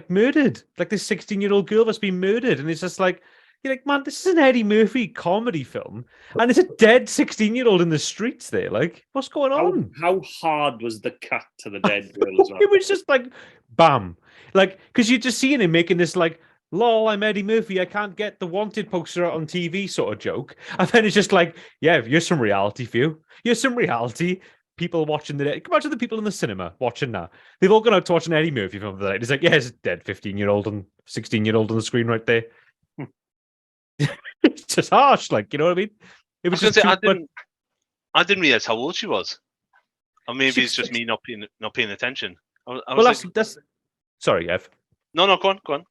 murdered. Like this 16-year-old girl that's been murdered. And it's just like, you're like, man, this is an Eddie Murphy comedy film, and it's a dead 16-year-old in the streets there. Like, what's going on? How hard was the cut to the dead girl as well? It was just like, bam. Like, because you're just seeing him making this, like, lol, I'm Eddie Murphy, I can't get the wanted poster out on TV sort of joke. And then it's just like, yeah, here's some reality for you. Here's some reality. People watching imagine the people in the cinema watching that. They've all gone out to watch an Eddie Murphy film for the night. It's like, yeah, it's a dead 15-year-old and 16-year-old on the screen right there. It's just harsh, like, you know what I mean? It was just I didn't realize how old she was. Or maybe it's just me not paying attention. That's sorry, Ev. No, go on. Well,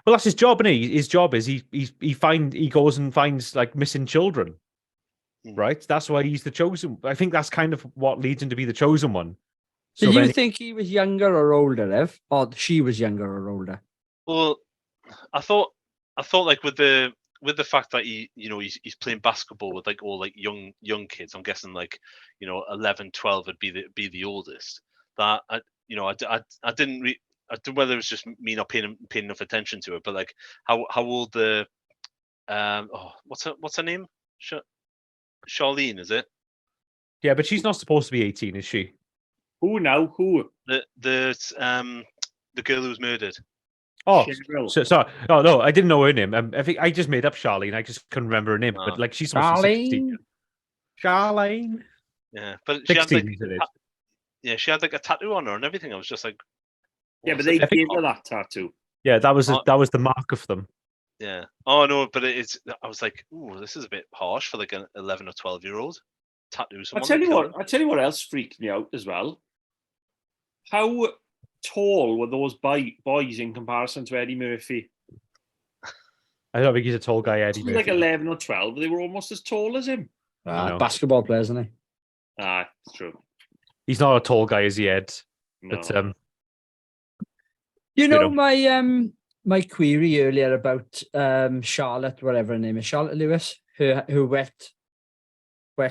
that's his job, isn't he? His job is he goes and finds like missing children, right? That's why he's the chosen. I think that's kind of what leads him to be the chosen one. So do you think he was younger or older, Ev? Or she was younger or older? Well, I thought like with the with the fact that he's playing basketball with like all like young kids. I'm guessing like 11, 12 would be the oldest. That I didn't I don't know whether it was just me not paying enough attention to it, but like how old the what's her name? Charlene, is it? Yeah, but she's not supposed to be 18, is she? Who now? Who? The girl who was murdered. Oh, Cheryl. sorry. Oh no, I didn't know her name. I think I just made up Charlene. I just couldn't remember her name. But like she's supposed to be 16. Charlene. Yeah, but 16, she had like a tattoo on her and everything. I was just like, Yeah, but what's they it? gave her that tattoo. Yeah, that was the mark of them. Yeah. Oh no, but it's. I was like, ooh, this is a bit harsh for like an 11 or 12-year-old tattoo. I Someone. tell you what else freaked me out as well. How tall were those boys in comparison to Eddie Murphy? I don't think he's a tall guy, Eddie Murphy. Like 11 or 12, they were almost as tall as him. No. Basketball players, isn't he? Ah, it's true. He's not a tall guy, is he, Ed? No. But my query earlier about Charlotte, whatever her name is, Charlotte Lewis, her wet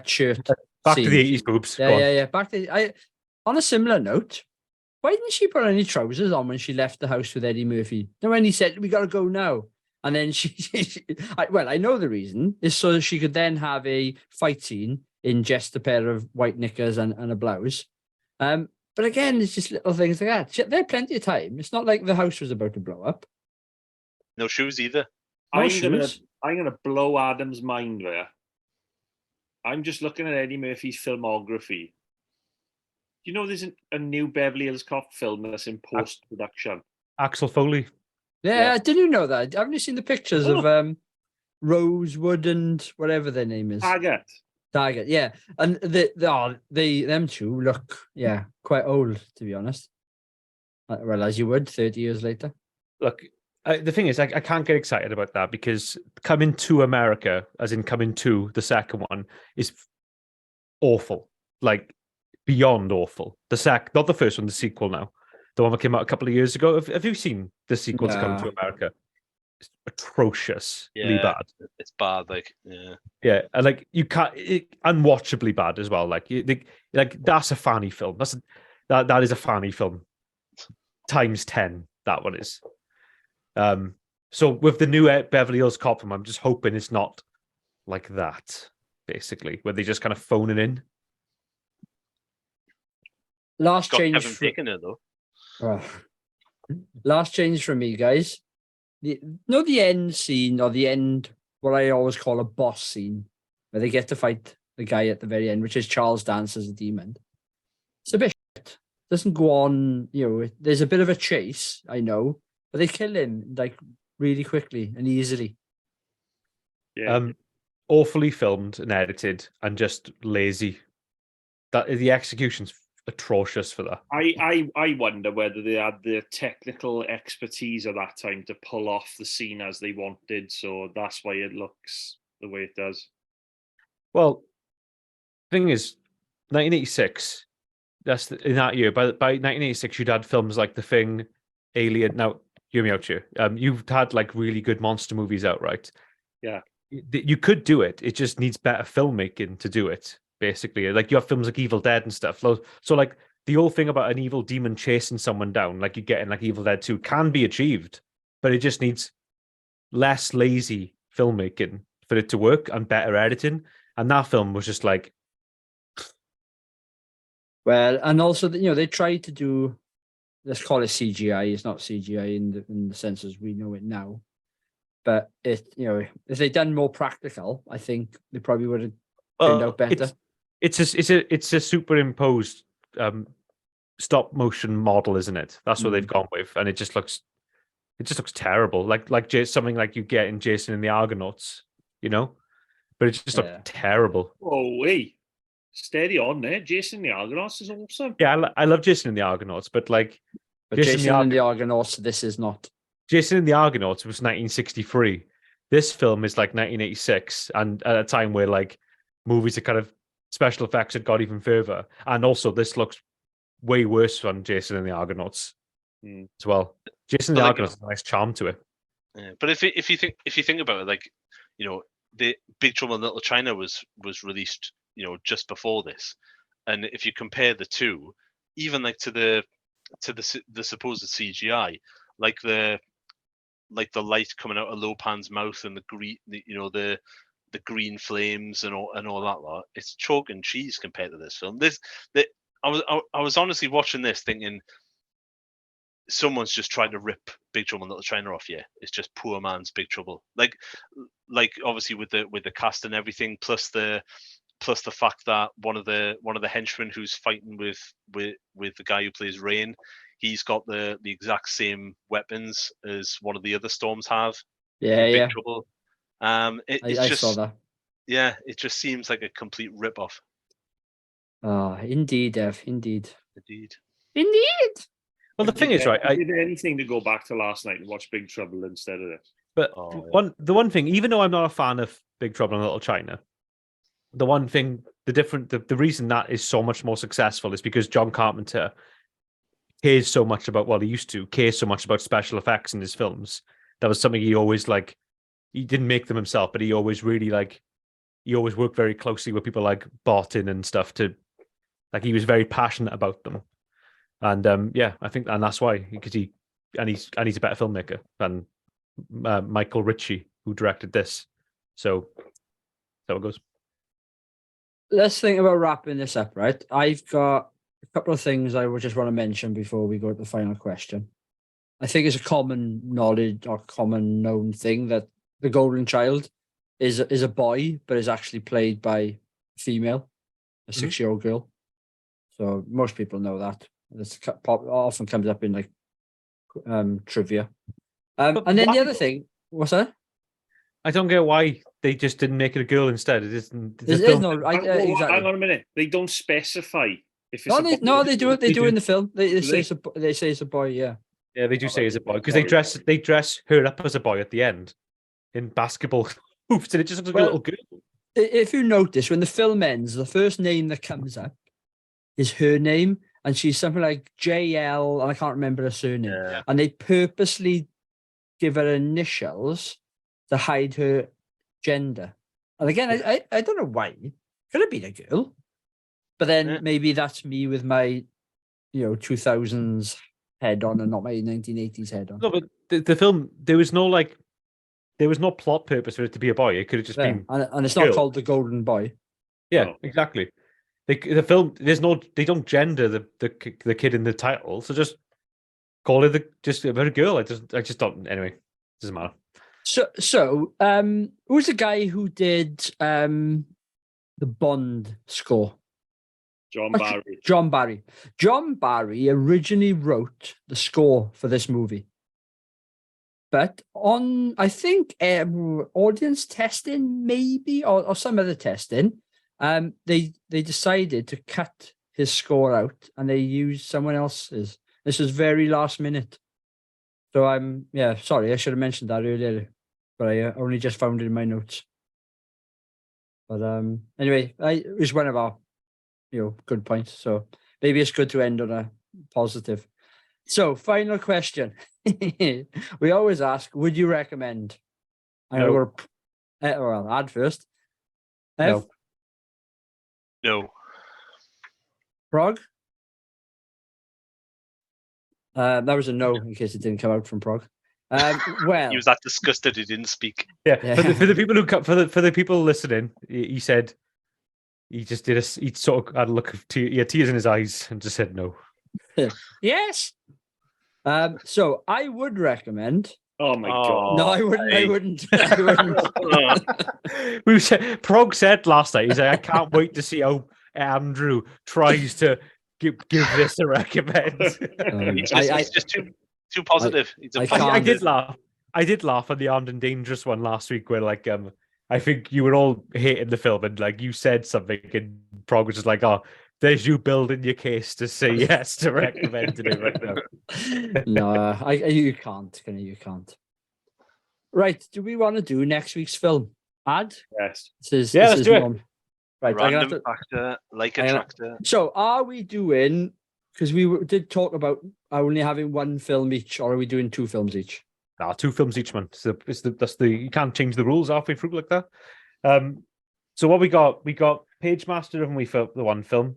shirt. back scene. to the 80s boobs. Go on. Yeah. On a similar note, why didn't she put any trousers on when she left the house with Eddie Murphy? Then when he said, "We got to go now," and then I know the reason is so she could then have a fight scene in just a pair of white knickers and a blouse. But again, it's just little things like that. They had plenty of time. It's not like the house was about to blow up. No shoes either. No I'm shoes. gonna blow Adam's mind there. I'm just looking at Eddie Murphy's filmography. You know, there's a new Beverly Hills Cop film that's in post production. Axel Foley. Yeah, did you know that? Haven't you seen the pictures of Rosewood and whatever their name is? Target, yeah. And them two look, quite old, to be honest. Well, as you would 30 years later. Look, the thing is, I can't get excited about that because Coming to America, as in Coming to the second one, is awful. Like, beyond awful. Not the first one, the sequel now. The one that came out a couple of years ago. Have you seen the sequel to Coming to America? It's atrociously bad. It's bad, like yeah, and like you can't, unwatchably bad as well. Like that's a fanny film. That is a fanny film times 10. That one is. So with the new Beverly Hills Cop film, I'm just hoping it's not like that. Basically, where they just kind of phone it in. Last change. Kevin Bacon in it, though. Last change from me, guys. The end scene or the end, what I always call a boss scene, where they get to fight the guy at the very end, which is Charles Dance as a demon. It's a bit shit. Doesn't go on, there's a bit of a chase, I know, but they kill him like really quickly and easily. Yeah. Awfully filmed and edited and just lazy. That the execution's atrocious for that. I wonder whether they had the technical expertise at that time to pull off the scene as they wanted, so that's why it looks the way it does. Well, thing is, 1986. In that year. By 1986, you'd had films like The Thing, Alien. Now, hear me out here. You've had like really good monster movies out, right? Yeah. You could do it. It just needs better filmmaking to do it. Basically, like you have films like Evil Dead and stuff. So like the whole thing about an evil demon chasing someone down, like you get in like Evil Dead 2, can be achieved, but it just needs less lazy filmmaking for it to work and better editing. And that film was just like, well, and also they tried to do, let's call it CGI. It's not CGI in the sense as we know it now, but if they'd done more practical, I think they probably would have turned out better. It's a superimposed stop motion model, isn't it? That's what they've gone with, and it just looks terrible. Like something like you get in Jason and the Argonauts, but it just looked terrible. Oh wait, steady on there. Jason and the Argonauts is awesome. Yeah, I love Jason and the Argonauts, but Jason and the Argonauts, this is not. Jason and the Argonauts was 1963. This film is like 1986, and at a time where like movies are kind of special effects had got even further, and also this looks way worse than Jason and the Argonauts as well. Jason and the Argonauts has a nice charm to it. Yeah, but if you think about it, like the Big Trouble in Little China was released, just before this, and if you compare the two, even like to the supposed CGI, like the light coming out of Lopan's mouth and the green, the green flames and all that lot, it's chalk and cheese compared to this film. I was honestly watching this thinking someone's just trying to rip Big Trouble in Little China off. Yeah, it's just poor man's Big Trouble. Like obviously with the cast and everything, plus the fact that one of the henchmen who's fighting with the guy who plays Rain, he's got the exact same weapons as one of the other Storms have. Yeah, Big yeah. Trouble. I saw that. Yeah, it just seems like a complete rip-off. Indeed, Ev. Indeed. Indeed. Well, the thing is, right? I did anything to go back to last night and watch Big Trouble instead of this. But the one thing, even though I'm not a fan of Big Trouble in Little China, the one thing, the reason that is so much more successful is because John Carpenter cares so much about, well, he used to care so much about special effects in his films. That was something he always he didn't make them himself, but he always really he always worked very closely with people like Barton and stuff he was very passionate about them. And I think, and that's why, because he's a better filmmaker than Michael Ritchie, who directed this. So it goes. Let's think about wrapping this up, right? I've got a couple of things I would just want to mention before we go to the final question. I think it's a common knowledge or common known thing that the Golden Child is a boy, but is actually played by a female, a 6-year-old girl. So most people know that. This often comes up in trivia. And then the other thing, what's that? I don't get why they just didn't make it a girl instead. It isn't. Hang on a minute. They don't specify if it's they do it. They do in the film. They say it's a boy. Yeah. Yeah, they do say it's a boy because they dress her up as a boy at the end in basketball hoops, and it just looks like a little girl. If you notice, when the film ends, the first name that comes up is her name, and she's something like JL, and I can't remember her surname. Yeah. And they purposely give her initials to hide her gender. And again, I don't know why. Could have been a girl, but then maybe that's me with my 2000s head on and not my 1980s head on. No, but the film, there was no plot purpose for it to be a boy. It could have just been, and it's not called The Golden Boy. Yeah, exactly. The film, they don't gender the kid in the title, so just call it just about a girl. I just don't. Anyway, doesn't matter. So who's the guy who did the Bond score? John Barry. John Barry. John Barry originally wrote the score for this movie. But on, I think, audience testing, maybe, or some other testing, they decided to cut his score out and they used someone else's. This was very last minute. So sorry, I should have mentioned that earlier, but I only just found it in my notes. But anyway, it was one of our good points. So maybe it's good to end on a positive. So final question. We always ask, would you recommend? No. Ad first. No. No. Prague? That was a no in case it didn't come out from Prague. Well, He was that disgusted he didn't speak. Yeah. For the people for the people listening, he said he just did he sort of had a look of tears in his eyes and just said no. Yes. So I would recommend. Oh my god! No, I wouldn't. I wouldn't. Prog said last night. He's like, I can't wait to see how Andrew tries to give this a recommend. He's just too positive. I did laugh. I did laugh on the Armed and Dangerous one last week, where I think you were all hating the film, and you said something, and Prog was just like, "Oh, there's you building your case to say yes to recommending it right now." No, you can't. You can't. Right? Do we want to do next week's film? Ad? Yes. Let's do it. Right. Random factor, like a tractor. So, are we doing? Because we did talk about only having one film each, or are we doing 2 films each? Nah, 2 films each month. So that's the you can't change the rules halfway through like that. So what we got? We got Page Master, and we filmed the one film.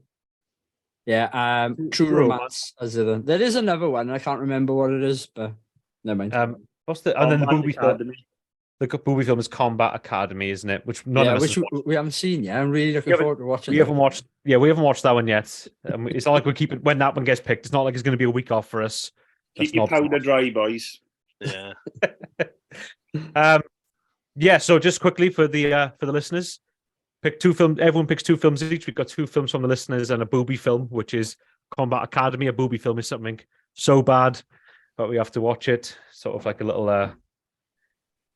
Yeah, True True Romance. As the other. There is another one. I can't remember what it is, but never mind. What's the and then the Combat booby film? Academy. The booby film is Combat Academy, isn't it? Which none of us which has watched. we haven't seen yet. I'm really looking We haven't- forward to watching. We it. haven't watched. Yeah, we haven't watched that one yet. It's not like we're keeping when that one gets picked. It's not like it's going to be a week off for us. Keep your powder dry, boys. Yeah. Yeah. So just quickly for the listeners, pick 2 films. Everyone picks 2 films each. We've got 2 films from the listeners and a booby film, which is Combat Academy. A booby film is something so bad, but we have to watch it. Sort of like a little.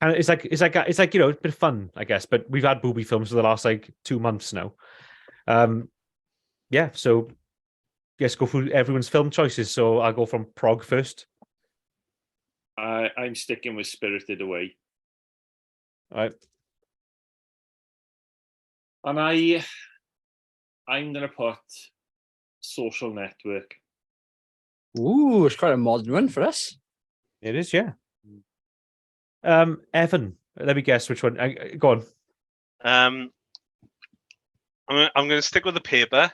And it's like it's like you know, it's been fun, I guess. But we've had booby films for the last like 2 months now. Yeah. So let's go through everyone's film choices. So I'll go from Prog first. I'm sticking with Spirited Away. All right. And I'm gonna put Social Network. Ooh, it's quite a modern one for us. It is, yeah. Evan, let me guess which one. Go on. I'm going to stick with the paper.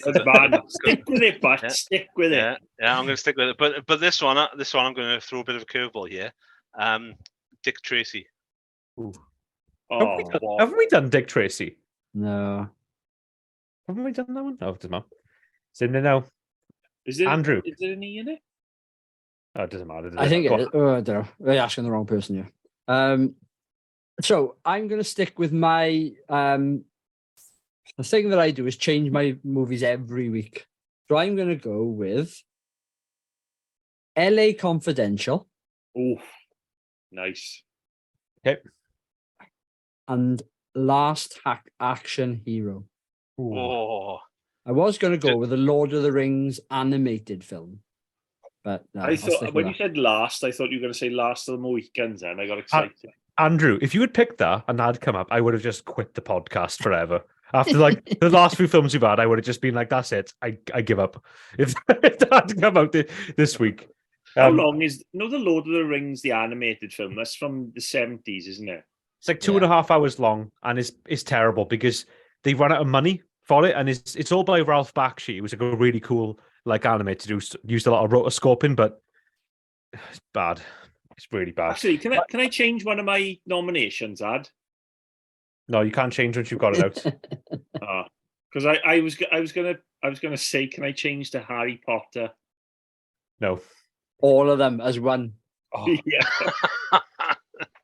That's bad. Stick with it, but Yeah. stick with it. Yeah, I'm going to stick with it. But this one I'm going to throw a bit of a curveball here. Dick Tracy. Oh, Haven't we done Dick Tracy? No. Haven't we done that one? Oh, it doesn't matter. It's in there now. is there Andrew. Is there an E in it? Oh, it doesn't matter. Does I think Go it on. is. Oh, I don't know. We're asking the wrong person here. So I'm going to stick with my the thing that I do is change my movies every week. So I'm going to go with LA Confidential Oh, nice. and Last Action Hero. Ooh. Oh, I was going to go with the Lord of the Rings animated film, but no, I I'll stick thought with when you that. said last, I thought you were going to say Last of the Mohicans. Then I got excited. Andrew, if you had picked that and that'd come up, I would have just quit the podcast forever. After like the last few films you've had, I would have just been like, "That's it. I give up." If that had to come out this week, How long is the Lord of the Rings, the animated film? That's from the 70s, isn't it? it's like 2.5 hours long, and it's terrible because they run out of money for it, and it's all by Ralph Bakshi. It was like a really cool like anime to do. Used a lot of rotoscoping, but it's bad. It's really bad. Actually, can I change one of my nominations, Ad? No, you can't change once you've got it out. Because I was gonna say, can I change to Harry Potter? No. All of them as one. Oh. Yeah.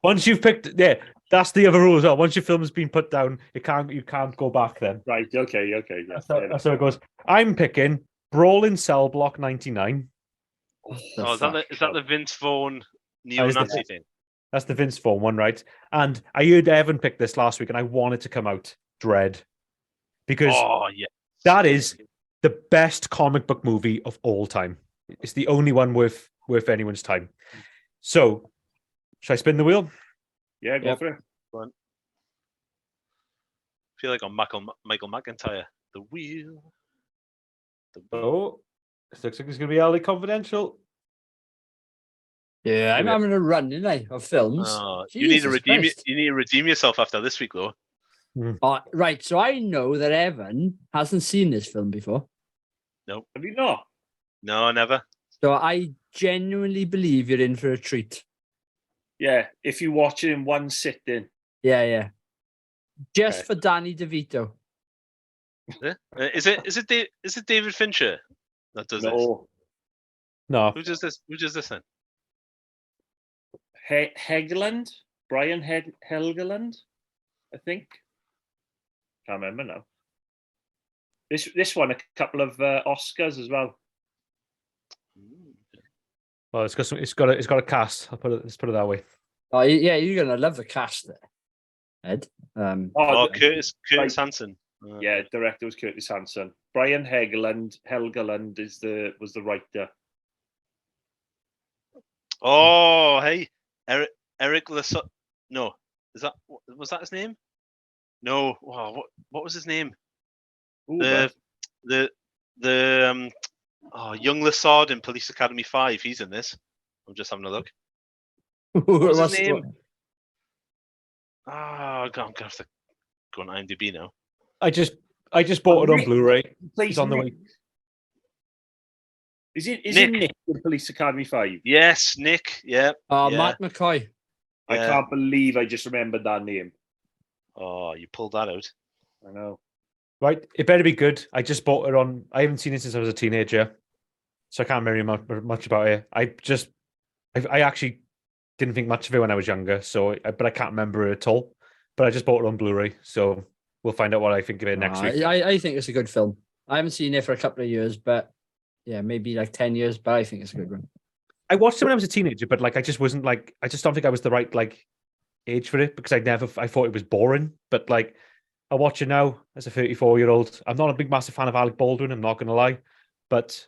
Once you've picked, yeah, that's the other rule as well. Once your film has been put down, you can't go back then. Right. Okay. Yeah, That's how it goes. I'm picking Brawl in Cell Block 99. is that the Vince Vaughn neo-Nazi thing? That's the Vince Vaughn one, right? And I heard Evan pick this last week, and I wanted to come out Dread because Yeah, that is the best comic book movie of all time. It's the only one worth anyone's time. So, should I spin the wheel? Yeah, go for it. I feel like I'm Michael McIntyre. The wheel. Oh, this looks like it's going to be LA Confidential. Yeah, I'm Yeah. having a run, didn't I, of films. You need to Jesus redeem Christ. You need to redeem yourself after this week, though. Right, so I know that Evan hasn't seen this film before. Have you not? No, never. So I genuinely believe you're in for a treat. Yeah. If you watch it in one sitting. Yeah. Just Okay. for Danny DeVito. Is it David Fincher that does this? No. No, Who does this? Who does this then? Helgeland? Brian Helgeland, I think. Can't remember now. This won a couple of Oscars as well. well, it's got a cast. Let's put it that way. Oh, yeah, you're going to love the cast there, Ed. Oh, Curtis right. Hanson. Yeah, director was Curtis Hanson. Brian Helgeland was the writer. Oh, hey, Eric Lasso. No, was that his name? No. Wow, what was his name? Ooh, The young Lassard in Police Academy 5. He's in this. I'm just having a look. was his What's- name? I'm gonna have to go on IMDb now. I just bought it on Nick. Blu-ray. Plays It's on the Nick. way. Is it Nick. Nick in Police Academy 5? Yes, Nick. Yeah. yeah. Matt McCoy. I Yeah. can't believe I just remembered that name. Oh, you pulled that out. I know. Right, it better be good. I just bought it on. I haven't seen it since I was a teenager, so I can't remember much about it. I actually didn't think much of it when I was younger, but I can't remember it at all. But I just bought it on Blu-ray, so we'll find out what I think of it next week. I think it's a good film. I haven't seen it for a couple of years, but yeah, maybe like 10 years, but I think it's a good one. I watched it when I was a teenager, but like I just wasn't like I just don't think I was the right like age for it because I thought it was boring. But like I watch it now as a 34-year-old. I'm not a big massive fan of Alec Baldwin, I'm not gonna lie. But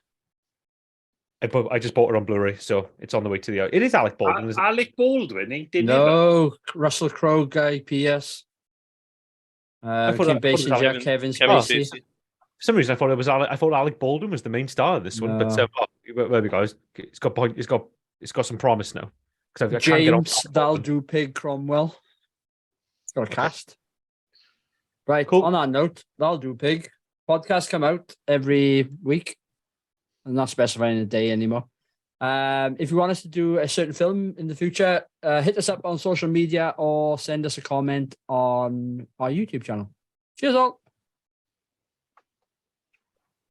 I just bought it on Blu-ray, so it's on the way to the It is Alec Baldwin, isn't it? Alec Baldwin, he didn't. No, Russell Crowe, Guy Pearce. thought Kim that- I thought it was Basinger, Kevin Kevin Spacey. Spacey. For some reason, I thought it was I thought Alec Baldwin was the main star of this one, but No. there we go. It's got some promise now. Because I can't get on. James, that'll do Pig Cromwell. It's got a cast. Right, Cool. on that note, that'll do Pig. Podcasts come out every week. I'm not specifying a day anymore. If you want us to do a certain film in the future, hit us up on social media or send us a comment on our YouTube channel. Cheers all.